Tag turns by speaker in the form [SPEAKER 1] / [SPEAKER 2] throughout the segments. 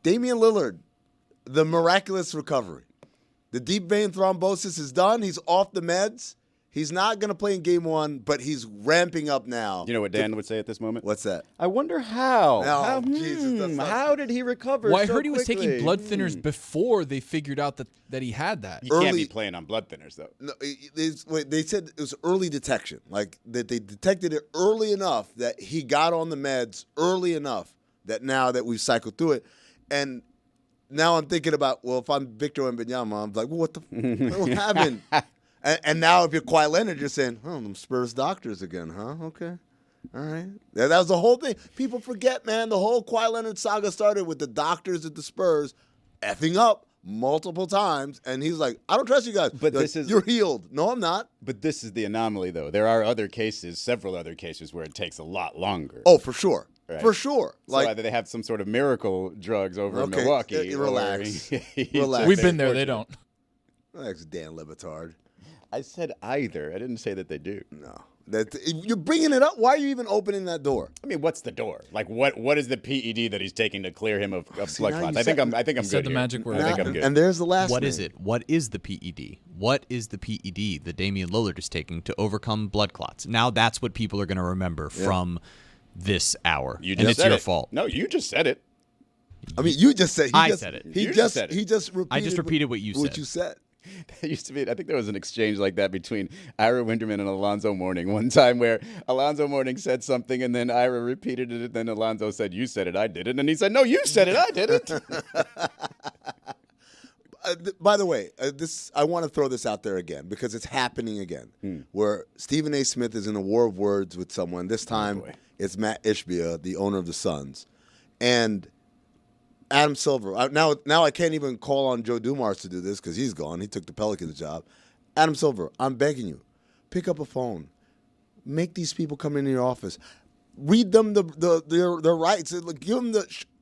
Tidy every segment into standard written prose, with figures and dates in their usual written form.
[SPEAKER 1] Damian Lillard, the miraculous recovery. The deep vein thrombosis is done. He's off the meds. He's not going to play in game 1, but he's ramping up now.
[SPEAKER 2] You know what Dan would say at this moment?
[SPEAKER 1] What's that?
[SPEAKER 2] I wonder how.
[SPEAKER 1] Oh, Jesus,
[SPEAKER 2] how did he recover
[SPEAKER 3] Well, I
[SPEAKER 2] so
[SPEAKER 3] heard he was
[SPEAKER 2] quickly?
[SPEAKER 3] taking blood thinners before they figured out that he had that.
[SPEAKER 2] You can't be playing on blood thinners, though.
[SPEAKER 1] No, they said it was early detection, like that they detected it early enough that he got on the meds early enough that now that we've cycled through it, and now I'm thinking about, well, if I'm Victor Wembanyama, I'm like, well, what happened? And now if you're Kawhi Leonard, you're saying, oh, them Spurs doctors again, huh? Okay. All right. That was the whole thing. People forget, man, the whole Kawhi Leonard saga started with the doctors at the Spurs effing up multiple times. And he's like, I don't trust you guys.
[SPEAKER 2] But
[SPEAKER 1] you're healed. No, I'm not.
[SPEAKER 2] But this is the anomaly, though. There are other cases, several other cases, where it takes a lot longer.
[SPEAKER 1] Oh, for sure.
[SPEAKER 2] Right.
[SPEAKER 1] For sure.
[SPEAKER 2] So either they have some sort of miracle drugs over in Milwaukee.
[SPEAKER 1] Relax.
[SPEAKER 2] Relax.
[SPEAKER 3] We've been there. They don't.
[SPEAKER 1] That's Dan Le Batard.
[SPEAKER 2] I said either. I didn't say that they do.
[SPEAKER 1] No. You're bringing it up. Why are you even opening that door?
[SPEAKER 2] I mean, what's the door? Like, what is the PED that he's taking to clear him of blood clots? I think I'm good.
[SPEAKER 3] Said the
[SPEAKER 2] here.
[SPEAKER 3] magic word.
[SPEAKER 2] I think I'm good.
[SPEAKER 1] And there's the last.
[SPEAKER 4] What
[SPEAKER 1] name.
[SPEAKER 4] is it? What is the PED? What is the PED that Damian Lillard is taking to overcome blood clots? Now that's what people are going to remember from this hour.
[SPEAKER 2] You
[SPEAKER 4] and
[SPEAKER 2] just
[SPEAKER 4] it's
[SPEAKER 2] said
[SPEAKER 4] your
[SPEAKER 2] it.
[SPEAKER 4] fault.
[SPEAKER 2] No, you just said it.
[SPEAKER 1] I mean, you just said.
[SPEAKER 4] I said it.
[SPEAKER 1] He
[SPEAKER 2] You
[SPEAKER 1] just
[SPEAKER 2] said it.
[SPEAKER 1] He just repeated.
[SPEAKER 4] I just repeated what you said.
[SPEAKER 1] What you said.
[SPEAKER 2] There used to be, I think there was an exchange like that between Ira Winderman and Alonzo Mourning one time where Alonzo Mourning said something and then Ira repeated it and then Alonzo said, you said it, I did it. And he said, no, you said it, I didn't.
[SPEAKER 1] By the way, I want to throw this out there again because it's happening again, where Stephen A. Smith is in a war of words with someone. This time it's Matt Ishbia, the owner of the Suns, and Adam Silver. Now I can't even call on Joe Dumars to do this because he's gone. He took the Pelicans job. Adam Silver, I'm begging you, pick up a phone. Make these people come into your office. Read them their rights. Give them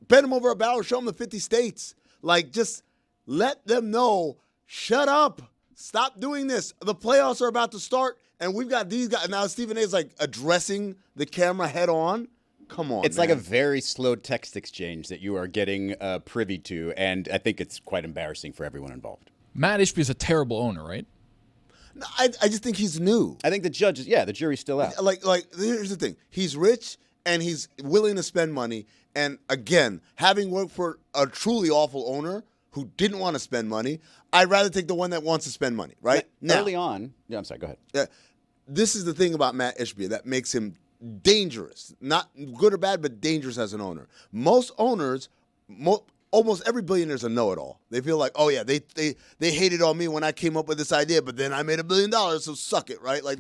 [SPEAKER 1] bend them over a barrel. Show them the 50 states. Like, just let them know, shut up. Stop doing this. The playoffs are about to start, and we've got these guys. Now Stephen A. is like addressing the camera head on. Come on,
[SPEAKER 2] It's
[SPEAKER 1] man.
[SPEAKER 2] like a very slow text exchange that you are getting privy to, and I think it's quite embarrassing for everyone involved.
[SPEAKER 3] Matt Ishbia is a terrible owner, right?
[SPEAKER 1] No, I just think he's new.
[SPEAKER 2] I think the jury's still out.
[SPEAKER 1] Like here's the thing. He's rich, and he's willing to spend money. And again, having worked for a truly awful owner who didn't want to spend money, I'd rather take the one that wants to spend money, right? Now,
[SPEAKER 2] Early on, I'm sorry, go ahead.
[SPEAKER 1] This is the thing about Matt Ishbia that makes him dangerous. Not good or bad, but dangerous as an owner. Most owners, almost every billionaire is a know-it-all. They feel like, oh yeah, they hated on me when I came up with this idea, but then I made $1 billion, so suck it, right? Like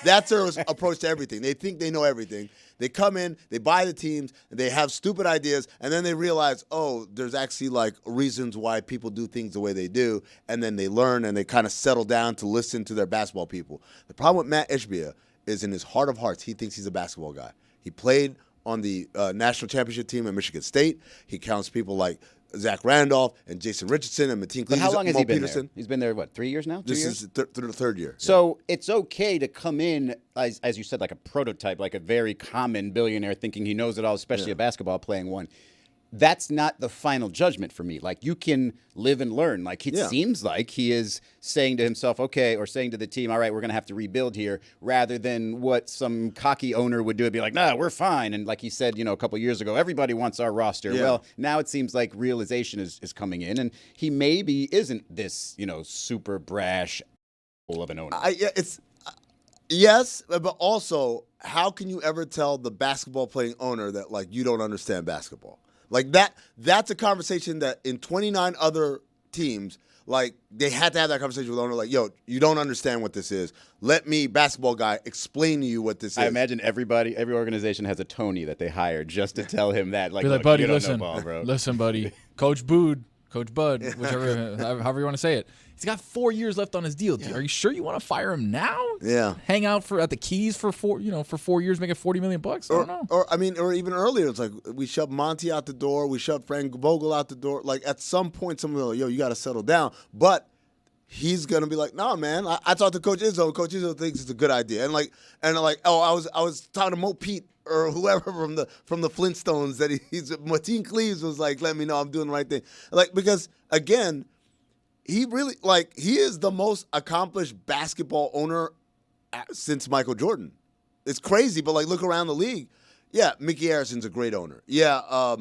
[SPEAKER 1] that's their approach to everything. They think they know everything. They come in, they buy the teams, and they have stupid ideas, and then they realize, oh, there's actually like reasons why people do things the way they do, and then they learn and they kind of settle down to listen to their basketball people. The problem with Matt Ishbia is in his heart of hearts, he thinks he's a basketball guy. He played on the national championship team at Michigan State. He counts people like Zach Randolph and Jason Richardson and Mateen Cleveland.
[SPEAKER 2] But how long has he been
[SPEAKER 1] Peterson.
[SPEAKER 2] there? He's been there, what, 3 years now? 2
[SPEAKER 1] This
[SPEAKER 2] years?
[SPEAKER 1] is the third year.
[SPEAKER 2] So it's okay to come in, as you said, like a prototype, like a very common billionaire thinking he knows it all, especially a basketball playing one. That's not the final judgment for me. Like, you can live and learn. Like, it seems like he is saying to himself, okay, or saying to the team, all right, we're going to have to rebuild here, rather than what some cocky owner would do. It'd be like, nah, we're fine. And like he said, a couple years ago, everybody wants our roster.
[SPEAKER 1] Yeah.
[SPEAKER 2] Well, now it seems like realization is coming in, and he maybe isn't this, super brash of an owner.
[SPEAKER 1] Yes, but also, how can you ever tell the basketball playing owner that, like, you don't understand basketball? Like, that's a conversation that in 29 other teams, like, they had to have that conversation with the owner, like, yo, you don't understand what this is. Let me, basketball guy, explain to you what this is.
[SPEAKER 2] I imagine every organization has a Tony that they hire just to tell him that. Like,
[SPEAKER 3] Be like,
[SPEAKER 2] look,
[SPEAKER 3] buddy,
[SPEAKER 2] you don't
[SPEAKER 3] listen,
[SPEAKER 2] know ball, bro.
[SPEAKER 3] listen, buddy, Coach Bud, whichever, however you want to say it. He's got 4 years left on his deal. Are you sure you want to fire him now?
[SPEAKER 1] Yeah.
[SPEAKER 3] Hang out at the Keys for 4 years, making $40 million. I don't know.
[SPEAKER 1] Or even earlier, it's like we shoved Monty out the door, we shoved Frank Vogel out the door. Like, at some point, someone will, yo, you got to settle down. But he's gonna be like, nah, man. I talked to Coach Izzo. Coach Izzo thinks it's a good idea. And I was talking to Mo Pete or whoever from the Flintstones that he's Martin Cleaves was like, let me know I'm doing the right thing. Like, because again, he is the most accomplished basketball owner since Michael Jordan. It's crazy, but like look around the league. Yeah, Mickey Harrison's a great owner. Yeah,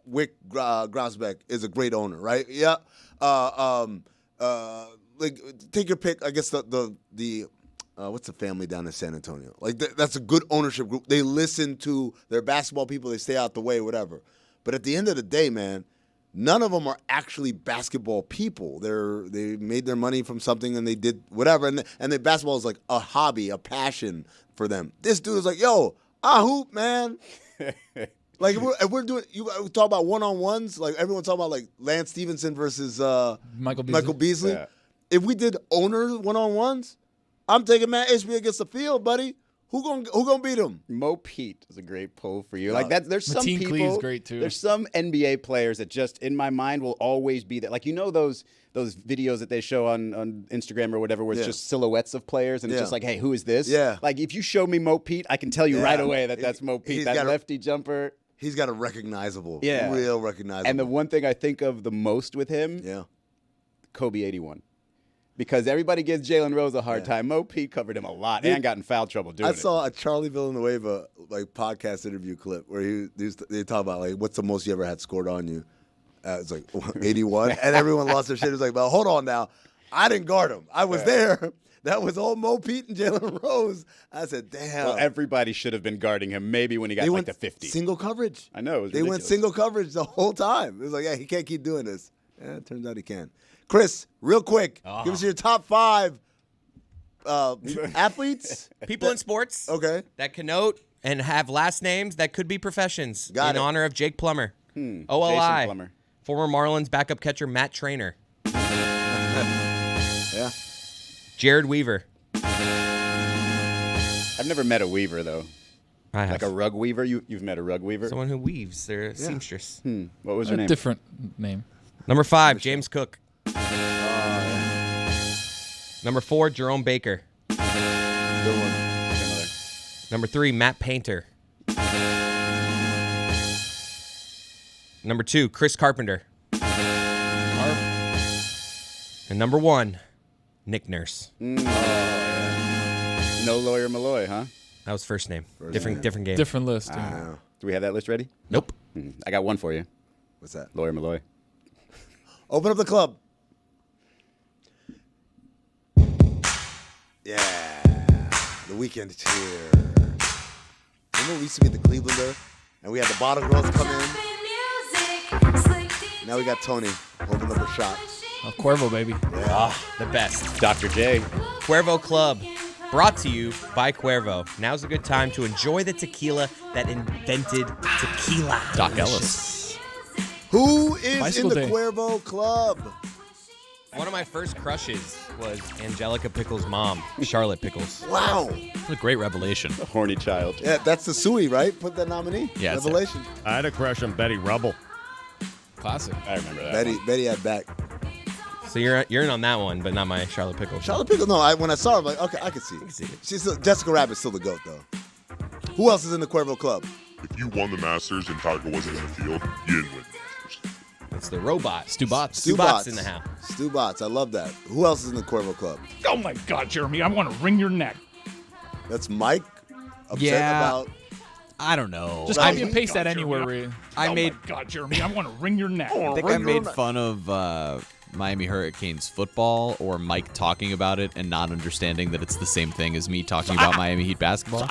[SPEAKER 1] Wick Grosbeck is a great owner, right? Yeah. Like take your pick. I guess the what's the family down in San Antonio? Like that's a good ownership group. They listen to their basketball people. They stay out the way, whatever. But at the end of the day, man, none of them are actually basketball people. They made their money from something and they did whatever. And the basketball is like a hobby, a passion for them. This dude is like, yo, I hoop, man. Like if we're doing, we talk about one-on-ones. Like everyone talk about like Lance Stevenson versus Michael Beasley.
[SPEAKER 2] Yeah.
[SPEAKER 1] If we did owners one-on-ones, I'm taking Matt Ishbia against the field, buddy. Who gonna beat him?
[SPEAKER 2] Mo Pete is a great poll for you. Like that, there's some
[SPEAKER 3] Martin
[SPEAKER 2] people.
[SPEAKER 3] Cleaves great too.
[SPEAKER 2] There's some NBA players that just in my mind will always be there. Like those videos that they show on Instagram or whatever, where it's just silhouettes of players, and it's just like, hey, who is this?
[SPEAKER 1] Yeah.
[SPEAKER 2] Like if you show me Mo Pete, I can tell you right away that that's Mo Pete. That lefty jumper.
[SPEAKER 1] He's got a recognizable,
[SPEAKER 2] Yeah.
[SPEAKER 1] real recognizable.
[SPEAKER 2] And the one thing I think of the most with him, Kobe 81. Because everybody gives Jalen Rose a hard time. Mo Pete covered him a lot and got in foul trouble doing it.
[SPEAKER 1] I saw a Charlie Villanueva podcast interview clip where they talk about like what's the most you ever had scored on you. It's like 81, and everyone lost their shit. It was like, well, hold on now, I didn't guard him. I was there. That was old Mo Pete and Jalen Rose. I said, damn.
[SPEAKER 2] Well, everybody should have been guarding him. Maybe when he got like the 50.
[SPEAKER 1] Single coverage.
[SPEAKER 2] I know. It was
[SPEAKER 1] they
[SPEAKER 2] ridiculous.
[SPEAKER 1] went single coverage the whole time. It was like, yeah, he can't keep doing this. Yeah, it turns out he can. Chris, real quick, give us your top 5 athletes.
[SPEAKER 5] People in sports that connote and have last names that could be professions in honor of Jake Plummer. OLI.
[SPEAKER 2] Jason Plummer.
[SPEAKER 5] Former Marlins backup catcher Matt Trainer.
[SPEAKER 1] Yeah.
[SPEAKER 5] Jared Weaver.
[SPEAKER 2] I've never met a weaver, though.
[SPEAKER 5] I have.
[SPEAKER 2] Like a rug weaver? You've met a rug weaver?
[SPEAKER 5] Someone who weaves. They're a seamstress.
[SPEAKER 2] What was her name?
[SPEAKER 3] Different name.
[SPEAKER 5] Number 5, James Cook. Number 4, Jerome Baker.
[SPEAKER 1] Good one.
[SPEAKER 5] Number 3, Matt Painter. Number 2, Chris Carpenter. And number 1, Nick Nurse.
[SPEAKER 2] No Lawyer Malloy, huh?
[SPEAKER 5] That was first name. Different game.
[SPEAKER 3] Different list. Yeah.
[SPEAKER 2] Do we have that list ready?
[SPEAKER 5] Nope.
[SPEAKER 2] I got one for you.
[SPEAKER 1] What's that?
[SPEAKER 2] Lawyer Malloy.
[SPEAKER 1] Open up the club. Yeah. The weekend is here. Remember we used to be at the Clevelander and we had the bottle girls come in? Now we got Tony open up a shot.
[SPEAKER 3] Cuervo, baby.
[SPEAKER 5] The best.
[SPEAKER 2] Dr. J.
[SPEAKER 5] Cuervo Club. Brought to you by Cuervo. Now's a good time to enjoy the tequila that invented tequila.
[SPEAKER 4] Doc Ellis.
[SPEAKER 1] Who is
[SPEAKER 3] Bicycle
[SPEAKER 1] in the
[SPEAKER 3] Day.
[SPEAKER 1] Cuervo Club?
[SPEAKER 5] One of my first crushes was Angelica Pickles' mom, Charlotte Pickles.
[SPEAKER 1] Wow.
[SPEAKER 4] It's a great revelation.
[SPEAKER 2] A horny child.
[SPEAKER 1] Yeah, that's the Suey, right? Put that nominee.
[SPEAKER 4] Yeah, it's
[SPEAKER 1] Revelation.
[SPEAKER 6] I had a crush on Betty Rubble.
[SPEAKER 3] Classic.
[SPEAKER 2] I remember that.
[SPEAKER 1] Betty had back.
[SPEAKER 5] So you're in on that one, but not my Charlotte Pickles.
[SPEAKER 1] Charlotte Pickles, no, when I saw her, I'm like, okay, I can see it.
[SPEAKER 5] see it.
[SPEAKER 1] She's still, Jessica Rabbit's still the GOAT, though. Who else is in the Cuervo Club?
[SPEAKER 7] If you won the Masters and Tiger wasn't in the field, you didn't win the Masters.
[SPEAKER 5] It's the robot.
[SPEAKER 3] Stugotz.
[SPEAKER 5] Stugotz in the house.
[SPEAKER 1] Stugotz, I love that. Who else is in the Cuervo Club?
[SPEAKER 6] Oh my God, Jeremy, I want to wring your neck.
[SPEAKER 1] That's Mike. Upset
[SPEAKER 4] Yeah.
[SPEAKER 1] about.
[SPEAKER 4] I don't know.
[SPEAKER 3] Just
[SPEAKER 1] Right.
[SPEAKER 3] copy and paste that anywhere. Where
[SPEAKER 4] I
[SPEAKER 6] Oh
[SPEAKER 4] made.
[SPEAKER 6] my God, Jeremy, I want to wring your neck.
[SPEAKER 4] I think I made fun of Miami Hurricanes football or Mike talking about it and not understanding that it's the same thing as me talking about Miami Heat basketball.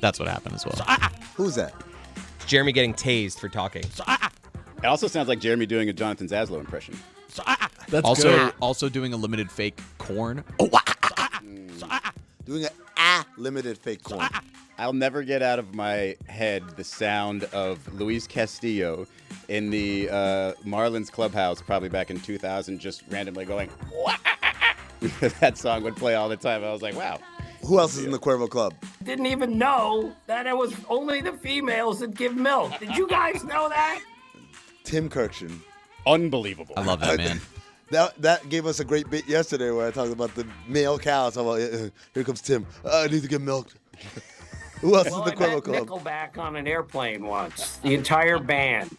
[SPEAKER 4] That's what happened as well.
[SPEAKER 1] Who's that?
[SPEAKER 5] Jeremy getting tased for talking.
[SPEAKER 2] It also sounds like Jeremy doing a Jonathan Zaslow impression.
[SPEAKER 3] that's
[SPEAKER 4] Also,
[SPEAKER 3] good.
[SPEAKER 4] also doing a limited fake corn.
[SPEAKER 1] Doing a limited fake corn.
[SPEAKER 2] I'll never get out of my head the sound of Luis Castillo in the Marlins clubhouse, probably back in 2000, just randomly going, that song would play all the time. I was like, wow.
[SPEAKER 1] Who else is in the Cuervo Club?
[SPEAKER 8] Didn't even know that it was only the females that give milk. Did you guys know that?
[SPEAKER 1] Tim Kirkshin.
[SPEAKER 2] Unbelievable.
[SPEAKER 4] I love that man.
[SPEAKER 1] That gave us a great bit yesterday where I talked about the male cows. I'm like, here comes Tim. I need to get milked. Who else
[SPEAKER 8] Well,
[SPEAKER 1] is in the
[SPEAKER 8] I met
[SPEAKER 1] Cuervo Club?
[SPEAKER 8] Nickelback on an airplane once. The entire band.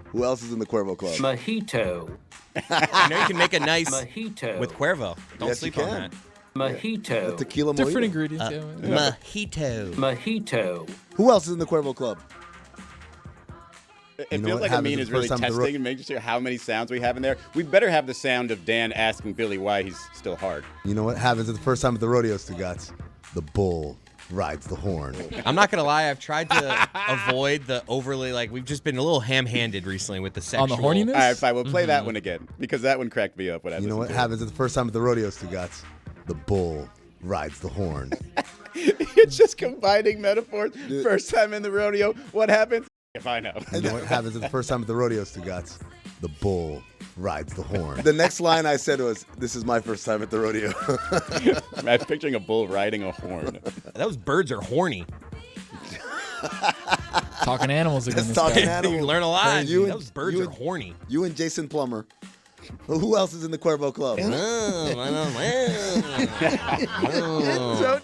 [SPEAKER 1] Who else is in the Cuervo Club?
[SPEAKER 8] Mojito.
[SPEAKER 5] I know you can make a nice
[SPEAKER 8] Mojito.
[SPEAKER 5] with Cuervo. Don't
[SPEAKER 1] Yes, you
[SPEAKER 5] sleep on
[SPEAKER 1] can.
[SPEAKER 5] that.
[SPEAKER 8] Mojito.
[SPEAKER 1] Tequila
[SPEAKER 3] Different
[SPEAKER 1] mojito.
[SPEAKER 3] ingredients. Yeah.
[SPEAKER 5] Mojito.
[SPEAKER 8] Mojito.
[SPEAKER 1] Who else is in the Cuervo Club?
[SPEAKER 2] It
[SPEAKER 1] You know
[SPEAKER 2] feels
[SPEAKER 1] what
[SPEAKER 2] like Amin
[SPEAKER 1] happens
[SPEAKER 2] is
[SPEAKER 1] the
[SPEAKER 2] really
[SPEAKER 1] first time the
[SPEAKER 2] testing and making sure how many sounds we have in there. We better have the sound of Dan asking Billy why he's still hard.
[SPEAKER 1] You know what happens at the first time at the rodeo, Stugotz? The bull rides the horn.
[SPEAKER 5] I'm not gonna lie. I've tried to avoid the overly we've just been a little ham-handed recently with the sexual.
[SPEAKER 3] On the horniness?
[SPEAKER 2] All right, fine. We'll play that one again because that one cracked me up. When I
[SPEAKER 1] You know what
[SPEAKER 2] listened to
[SPEAKER 1] happens at the first time at the rodeo, Stugotz? The bull rides the horn.
[SPEAKER 2] It's just combining metaphors. First time in the rodeo. What happens? If I know.
[SPEAKER 1] You know what happens at the first time at the rodeo, Stugotz? The bull rides the horn. The next line I said was, "This is my first time at the rodeo."
[SPEAKER 2] I'm picturing a bull riding a horn.
[SPEAKER 5] Those birds are horny.
[SPEAKER 3] Talking animals again.
[SPEAKER 1] That's
[SPEAKER 3] This
[SPEAKER 1] talking
[SPEAKER 3] guy.
[SPEAKER 1] animals.
[SPEAKER 5] You learn a lot.
[SPEAKER 1] You and-
[SPEAKER 5] Those birds
[SPEAKER 1] you
[SPEAKER 5] are
[SPEAKER 1] and-
[SPEAKER 5] horny.
[SPEAKER 1] You and Jason Plummer. Who else is in the Cuervo Club?
[SPEAKER 2] So,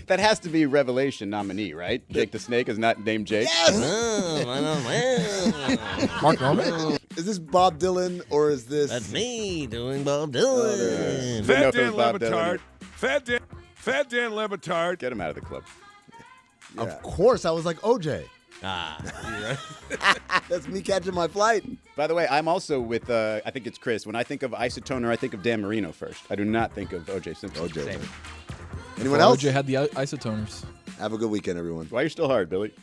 [SPEAKER 2] that has to be Revelation nominee, right? Jake the Snake is not named Jake.
[SPEAKER 3] Mark Norman?
[SPEAKER 1] Is this Bob Dylan or is this?
[SPEAKER 5] That's me doing Bob Dylan.
[SPEAKER 2] Didn't know
[SPEAKER 6] Fat
[SPEAKER 2] if it was
[SPEAKER 6] Dan
[SPEAKER 2] Bob
[SPEAKER 6] Le
[SPEAKER 2] Dylan.
[SPEAKER 6] Batard. Fat Dan Le Batard.
[SPEAKER 2] Get him out of the club.
[SPEAKER 1] Of course, I was like OJ.
[SPEAKER 5] Ah,
[SPEAKER 1] That's me catching my flight.
[SPEAKER 2] By the way, I'm also with, I think it's Chris. When I think of Isotoner, I think of Dan Marino first. I do not think of O.J. Simpson.
[SPEAKER 1] OJ.
[SPEAKER 5] Same.
[SPEAKER 1] Anyone else?
[SPEAKER 3] OJ had the isotoners.
[SPEAKER 1] Have a good weekend, everyone.
[SPEAKER 2] Why are you still hard, Billy?